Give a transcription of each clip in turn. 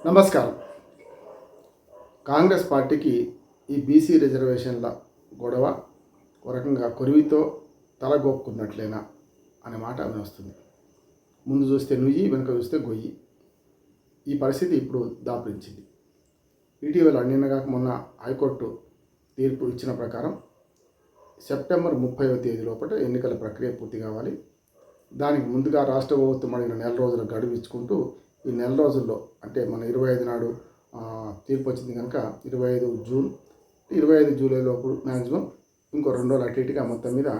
నమస్కారం. కాంగ్రెస్ పార్టీకి ఈ బీసీ రిజర్వేషన్ల గొడవ ఒక రకంగా కొరివితో తలగొక్కున్నట్లేనా అనే మాట వినొస్తుంది. ముందు చూస్తే నుయ్యి, వెనుక చూస్తే గొయ్యి. ఈ పరిస్థితి ఇప్పుడు దాపురించింది. ఇటీవల నిన్నగాక మొన్న హైకోర్టు తీర్పు ఇచ్చిన ప్రకారం సెప్టెంబర్ 30వ తేదీ లోపల ఎన్నికల ప్రక్రియ పూర్తి కావాలి. దానికి ముందుగా రాష్ట్ర ప్రభుత్వం అడిగిన నెల రోజుల గడువు ఇచ్చుకుంటూ ఈ నెల రోజుల్లో అంటే మన 25 నాడు తీర్పు వచ్చింది కనుక 25 జూన్ 25 జూలై లోపు మ్యాక్సిమం ఇంకో 2 రోజులు అటు ఇటుగా మొత్తం మీద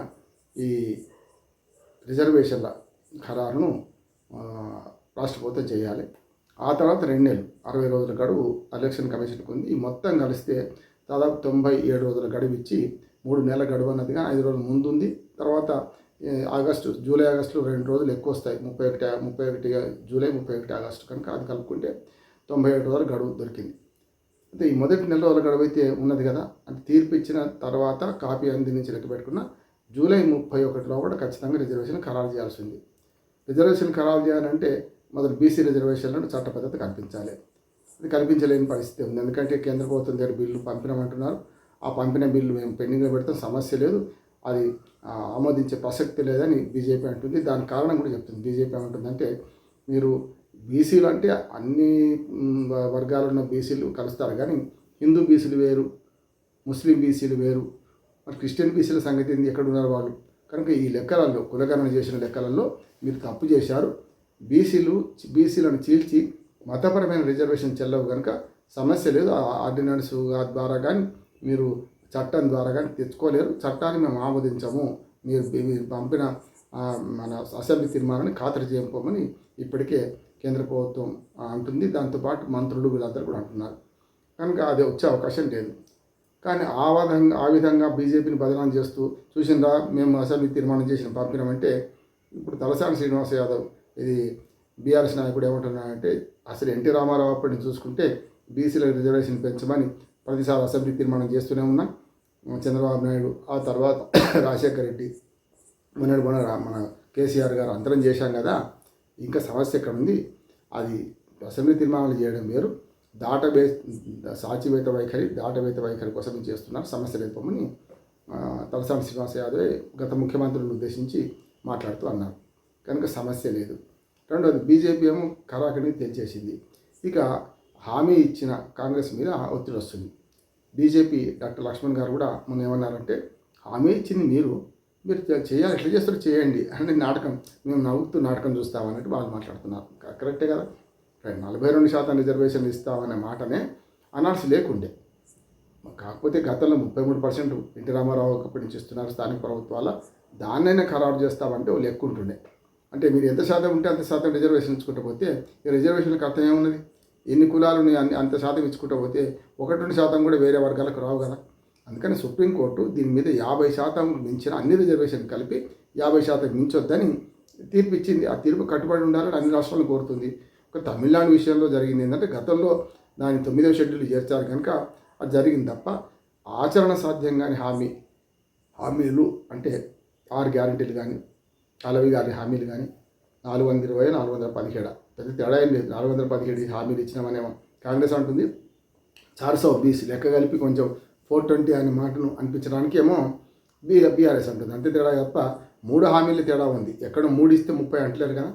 ఈ రిజర్వేషన్ల ఖరారును రాష్ట్ర ప్రభుత్వం చేయాలి. ఆ తర్వాత 2 నెలలు 60 రోజుల గడువు ఎలక్షన్ కమిషన్కి ఉంది. ఈ మొత్తం కలిస్తే దాదాపు 97 రోజుల గడువు ఇచ్చి 3 నెలల గడువు అన్నదిగా 5 రోజుల ముందు ఉంది. తర్వాత జూలై ఆగస్టులో 2 రోజులు ఎక్కువ వస్తాయి. 31 జూలై 31 ఆగస్టు కనుక అది కలుపుకుంటే 97 రోజుల గడువు దొరికింది. అయితే ఈ మొదటి నెల రోజుల గడువు అయితే ఉన్నది కదా, అంటే తీర్పు ఇచ్చిన తర్వాత కాపీ అందించి లెక్క పెట్టుకున్న జూలై 31లో కూడా ఖచ్చితంగా రిజర్వేషన్ ఖరారు చేయాల్సి ఉంది. రిజర్వేషన్ ఖరారు చేయాలంటే మొదలు బీసీ రిజర్వేషన్లను చట్ట పద్ధతి కల్పించాలి. అది కల్పించలేని పరిస్థితి ఉంది. ఎందుకంటే కేంద్ర ప్రభుత్వం దగ్గర బిల్లు పంపినామంటున్నారు. ఆ పంపిన బిల్లు మేము పెండింగ్లో పెడతాం, సమస్య లేదు, అది ఆమోదించే ప్రసక్తి లేదని బీజేపీ అంటుంది. దానికి కారణం కూడా చెప్తుంది. బీజేపీ ఏమంటుందంటే, మీరు బీసీలు అంటే అన్ని వర్గాలు ఉన్న బీసీలు కలుస్తారు, కానీ హిందూ బీసీలు వేరు, ముస్లిం బీసీలు వేరు, మరి క్రిస్టియన్ బీసీల సంగతి ఏంది, ఎక్కడున్నారు వాళ్ళు? కనుక ఈ లెక్కలలో కులగణన చేసిన లెక్కలలో మీరు తప్పు చేశారు. బీసీలను చీల్చి మతపరమైన రిజర్వేషన్ చెల్లవు కనుక సమస్య లేదు. ఆర్డినెన్స్ ద్వారా కానీ మీరు చట్టం ద్వారా కానీ తెచ్చుకోలేరు. చట్టాన్ని మేము ఆమోదించము, మీరు పంపిన మన అసెంబ్లీ తీర్మానాన్ని ఖాతరు చేయకపోమని ఇప్పటికే కేంద్ర ప్రభుత్వం అంటుంది. దాంతోపాటు మంత్రులు వీళ్ళందరూ కూడా అంటున్నారు. కనుక అది వచ్చే అవకాశం లేదు. కానీ ఆ విధంగా బీజేపీని బదనాం చేస్తూ చూసిందా మేము అసెంబ్లీ తీర్మానం చేసిన పంపినామంటే, ఇప్పుడు తలసాని శ్రీనివాస్ యాదవ్ ఇది బీఆర్ఎస్ నాయకుడు ఏమంటున్నాడంటే, అసలు ఎన్టీ రామారావు అప్పటిని చూసుకుంటే బీసీల రిజర్వేషన్ పెంచమని ప్రతిసారి అసెంబ్లీ తీర్మానం చేస్తూనే ఉన్నాం. చంద్రబాబు నాయుడు, ఆ తర్వాత రాజశేఖర రెడ్డి, మన కేసీఆర్ గారు అందరం చేశాం కదా, ఇంకా సమస్య ఎక్కడ ఉంది? అది అసెంబ్లీ తీర్మానాలు చేయడం వేరు, సాచివేత వైఖరి కోసం చేస్తున్నారు, సమస్య లేకపోమని తలసాని శ్రీనివాస్ యాదవ్ గత ముఖ్యమంత్రులను ఉద్దేశించి మాట్లాడుతూ అన్నారు. కనుక సమస్య లేదు. రెండవది, బీజేపీ ఏమో ఖరాఖండి తెచ్చేసింది. ఇక హామీ ఇచ్చిన కాంగ్రెస్ మీద ఒత్తిడి వస్తుంది. బీజేపీ డాక్టర్ లక్ష్మణ్ గారు కూడా మొన్న ఏమన్నారంటే, హామీ ఇచ్చింది మీరు చేయాలి, ఎట్లా చేస్తారో చేయండి అని మేము నవ్వుతూ నాటకం చూస్తామన్నట్టు వాళ్ళు మాట్లాడుతున్నారు. కరెక్టే కదా, 42% రిజర్వేషన్లు ఇస్తామనే మాటనే అనాల్సి లేకుండే. కాకపోతే గతంలో 33% ఎన్టీ రామారావు అప్పటి నుంచి ఇస్తున్నారు స్థానిక ప్రభుత్వాల, దాన్నైనా ఖరారు చేస్తామంటే వాళ్ళు ఎక్కువ ఉంటుండే. అంటే మీరు ఎంత శాతం ఉంటే అంత శాతం రిజర్వేషన్ ఇచ్చుకుంటూ పోతే ఈ రిజర్వేషన్లకు అర్థం ఏమున్నది? ఎన్ని కులాలు అంత శాతం ఇచ్చుకుంటూ పోతే 1-2% కూడా వేరే వర్గాలకు రావు కదా. అందుకని సుప్రీంకోర్టు దీని మీద 50% మించిన అన్ని రిజర్వేషన్ కలిపి 50% మించొద్దని తీర్పు ఇచ్చింది. ఆ తీర్పు కట్టుబడి ఉండాలని అన్ని రాష్ట్రాలను కోరుతుంది. ఒక తమిళనాడు విషయంలో జరిగింది ఏంటంటే, గతంలో దాని 9వ షెడ్యూల్ చేర్చారు కనుక అది జరిగింది తప్ప ఆచరణ సాధ్యం కాని హామీలు అంటే 6 గ్యారెంటీలు కానీ, అలవి గారి హామీలు కానీ 420, 417 పెద్ద తేడా ఏం లేదు. 417 హామీలు ఇచ్చినామనేమో కాంగ్రెస్ అంటుంది. 420 లెక్క కలిపి కొంచెం 420 అనే మాటను అనిపించడానికి ఏమో బీఆర్ఎస్ అంటుంది. అంతే తేడా తప్ప 3 హామీలు తేడా ఉంది. ఎక్కడ 3 ఇస్తే 30 అంటలేరు కదా.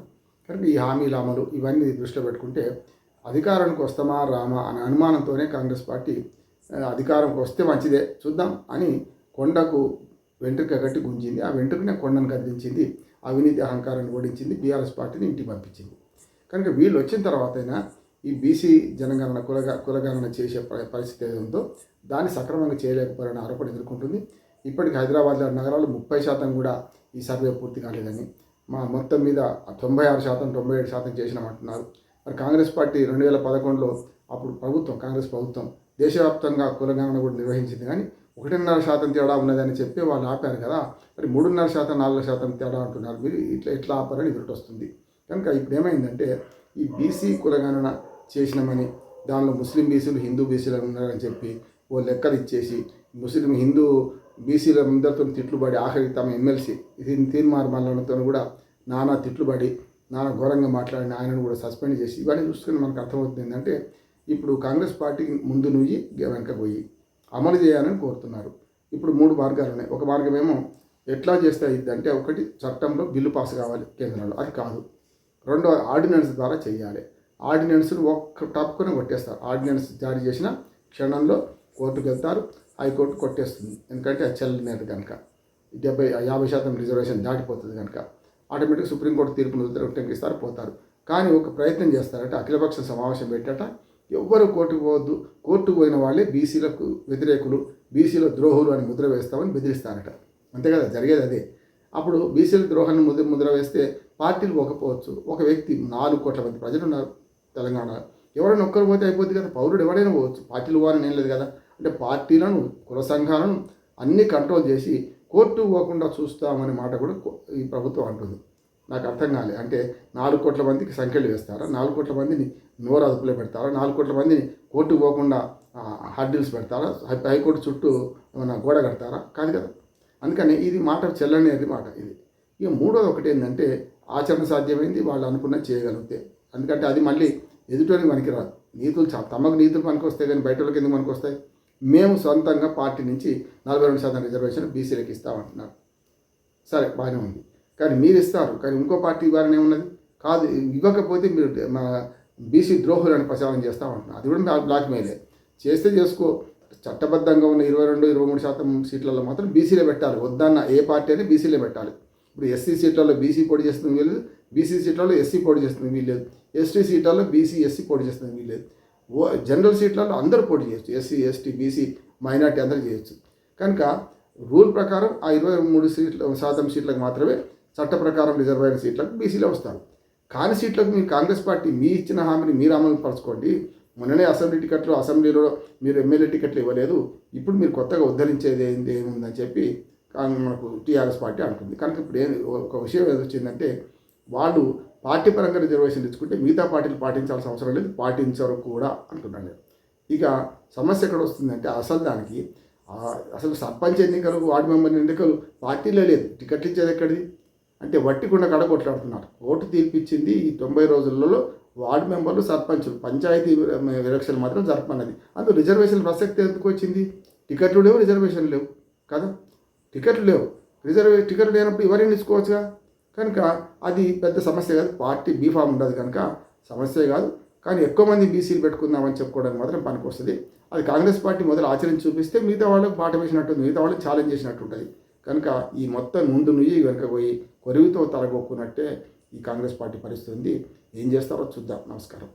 కనుక ఈ హామీల అమలు ఇవన్నీ దృష్టిలో పెట్టుకుంటే అధికారానికి వస్తామా రామా అనే అనుమానంతోనే కాంగ్రెస్ పార్టీ అధికారంకి వస్తే మంచిదే చూద్దాం అని కొండకు వెంట్రుక కట్టి గుంజింది. ఆ వెంట్రుకనే కొండను కదిలించింది, అవినీతి అహంకారాన్ని ఓడించింది, బీఆర్ఎస్ పార్టీని ఇంటికి పంపించింది. కనుక వీళ్ళు వచ్చిన తర్వాతైనా ఈ బీసీ జనగణన కులగణన చేసే పరిస్థితి ఏదో ఉందో దాన్ని సక్రమంగా చేయలేకపోయిన ఆరోపణ ఎదుర్కొంటుంది. ఇప్పటికి హైదరాబాద్ నగరాలు 30% కూడా ఈ సర్వే పూర్తి కాలేదని, మొత్తం మీద 96%, 97% చేసినామంటున్నారు. మరి కాంగ్రెస్ పార్టీ 2011లో అప్పుడు కాంగ్రెస్ ప్రభుత్వం దేశవ్యాప్తంగా కులగణన కూడా నిర్వహించింది, కానీ 1.5% తేడా ఉన్నదని చెప్పి వాళ్ళు ఆపారు కదా. మరి 3.5%, 4% తేడా అంటున్నారు. మీరు ఎట్లా ఆపారని ఎదురు వస్తుంది. కనుక ఇప్పుడు ఏమైందంటే, ఈ బీసీ కులగణన చేసినామని దానిలో ముస్లిం బీసీలు హిందూ బీసీలు ఉన్నారని చెప్పి ఓ లెక్కలు ఇచ్చేసి హిందూ బీసీల అందరితో తిట్లుబడి ఆఖరికి తమ ఎమ్మెల్సీ తీర్మార్మలతో కూడా నానా తిట్లుబడి నానా ఘోరంగా మాట్లాడిన ఆయనను కూడా సస్పెండ్ చేసి ఇవన్నీ చూసుకుని మనకు అర్థమవుతుంది ఏంటంటే ఇప్పుడు కాంగ్రెస్ పార్టీ ముందు నుయ్యి వెనక పోయి అమలు చేయాలని కోరుతున్నారు. ఇప్పుడు 3 మార్గాలు ఉన్నాయి. ఒక మార్గమేమో ఎట్లా చేస్తే అంటే ఒకటి చట్టంలో బిల్లు పాస్ కావాలి కేంద్రంలో, అది కాదు. రెండో ఆర్డినెన్స్ ద్వారా చేయాలి. ఆర్డినెన్స్ను ఒక్క టప్పుకొని కొట్టేస్తారు. ఆర్డినెన్స్ జారీ చేసిన క్షణంలో కోర్టుకు వెళ్తారు, హైకోర్టు కొట్టేస్తుంది. ఎందుకంటే అది చెల్లనేది కనుక 50% రిజర్వేషన్ దాటిపోతుంది కనుక ఆటోమేటిక్ సుప్రీంకోర్టు తీర్పును ఉట్టంకిస్తారు, పోతారు. కానీ ఒక ప్రయత్నం చేస్తారంటే అఖిలపక్ష సమావేశం పెట్టట ఎవ్వరు కోర్టుకు పోవద్దు, కోర్టుకు పోయిన వాళ్ళే బీసీలకు వ్యతిరేకులు, బీసీల ద్రోహులు అని ముద్ర వేస్తామని బెదిరిస్తారట. అంతే కదా జరిగేది అదే. అప్పుడు బీసీల ద్రోహాన్ని ముద్ర వేస్తే పార్టీలు పోకపోవచ్చు. ఒక వ్యక్తి 4 కోట్ల మంది ప్రజలు ఉన్నారు తెలంగాణ, ఎవరైనా ఒక్కరు పోతే అయిపోద్ది కదా, పౌరుడు ఎవరైనా పోవచ్చు, పార్టీలు పోవాలని ఏం లేదు కదా. అంటే పార్టీలను కుల సంఘాలను అన్నీ కంట్రోల్ చేసి కోర్టు పోకుండా చూస్తామనే మాట కూడా ఈ ప్రభుత్వం అంటుంది. నాకు అర్థం కాలే. అంటే 4 కోట్ల మందికి సంఖ్యలు వేస్తారా, 4 కోట్ల మందిని నోరు అదుపులో పెడతారా, 4 కోట్ల మందిని కోర్టుకు పోకుండా హర్డిల్స్ పెడతారా, హైకోర్టు చుట్టూ ఏమైనా గోడ కడతారా? కాదు కదా. అందుకని ఇది మాట చెల్లనేది మాట ఇది. ఇక మూడోది ఒకటి ఏంటంటే ఆచరణ సాధ్యమైంది, వాళ్ళు అనుకున్నది చేయగలిగితే. ఎందుకంటే అది మళ్ళీ ఎదుటోనికి పనికిరాదు. నీతులు తమకు నీతులు పనికి వస్తాయి కానీ బయట వాళ్ళకి ఎందుకు పనికి వస్తాయి? మేము సొంతంగా పార్టీ నుంచి 42% రిజర్వేషన్ బీసీలకు ఇస్తామంటున్నారు. సరే బాగానే ఉంది, కానీ మీరు ఇస్తారు, కానీ ఇంకో పార్టీ వారిని ఏమున్నది? కాదు, ఇవ్వకపోతే మీరు మా బీసీ ద్రోహులను ప్రచారం చేస్తామంటున్నారు. అది కూడా బ్లాక్మెయిలే. చేస్తే చేసుకో. చట్టబద్ధంగా ఉన్న 22-23% సీట్లలో మాత్రం బీసీలే పెట్టాలి. వద్దన్న ఏ పార్టీ అని బీసీలే పెట్టాలి. ఇప్పుడు ఎస్సీ సీట్లలో బీసీ పోటీ చేస్తుంది వీళ్ళు, బీసీ సీట్లలో ఎస్సీ పోటీ చేస్తుంది వీళ్ళేదు, ఎస్టీ సీట్లలో బీసీ ఎస్సీ పోటీ చేస్తుంది వీళ్ళేదు. జనరల్ సీట్లలో అందరూ పోటీ చేయొచ్చు, ఎస్సీ ఎస్టీ బీసీ మైనార్టీ అందరూ చేయొచ్చు. కనుక రూల్ ప్రకారం ఆ 23% సీట్లకు మాత్రమే చట్ట ప్రకారం రిజర్వ్ అయిన సీట్లకు బీసీలే వస్తారు. కాని సీట్లకు మీరు కాంగ్రెస్ పార్టీ మీ ఇచ్చిన హామీని మీరు అమలు పరచుకోండి. మొన్ననే అసెంబ్లీ టికెట్లు, అసెంబ్లీలో మీరు ఎమ్మెల్యే టికెట్లు ఇవ్వలేదు, ఇప్పుడు మీరు కొత్తగా ఉద్ధరించేది ఏముందని చెప్పి మనకు టీఆర్ఎస్ పార్టీ అంటుంది. కనుక ఇప్పుడు ఒక విషయం ఏదొచ్చిందంటే వాళ్ళు పార్టీ పరంగా రిజర్వేషన్ ఇచ్చుకుంటే మిగతా పార్టీలు పాటించాల్సిన అవసరం లేదు, పాటించరు కూడా అంటున్నాను. ఇక సమస్య ఎక్కడ వస్తుందంటే అసలు సర్పంచ్ ఎన్నికలు, వార్డు మెంబర్ ఎన్నికలు పార్టీలే లేదు, టికెట్లు ఇచ్చేది ఎక్కడిది అంటే వట్టికుండా కడ కొట్లాడుతున్నారు. ఓటు తీర్పిచ్చింది ఈ 90 రోజులలో వార్డు మెంబర్లు, సర్పంచులు, పంచాయతీ ఎలక్షన్ మాత్రం జరపన్నది. అందులో రిజర్వేషన్ ప్రసక్తి ఎందుకు వచ్చింది? టికెట్లు లేవు, రిజర్వేషన్ లేవు కదా. టికెట్లు లేవు, టికెట్లు లేనప్పుడు ఎవరైనా ఇచ్చుకోవచ్చుగా. కనుక అది పెద్ద సమస్య కాదు, పార్టీ బీఫామ్ ఉండదు కనుక సమస్య కాదు. కానీ ఎక్కువ మంది బీసీలు పెట్టుకుందామని చెప్పుకోవడానికి మాత్రం పనికి వస్తుంది. అది కాంగ్రెస్ పార్టీ మొదలు ఆచరించి చూపిస్తే మిగతా వాళ్ళకి పాట వేసినట్టు, మిగతా వాళ్ళకి ఛాలెంజ్ చేసినట్టు ఉంటుంది. కనుక ఈ మొత్తం ముందు నుయ్యి వెనక పోయి కొరివితో తలగొక్కున్నట్టే ఈ కాంగ్రెస్ పార్టీ పరిస్థితి ఉంది. ఏం చేస్తారో చూద్దాం. నమస్కారం.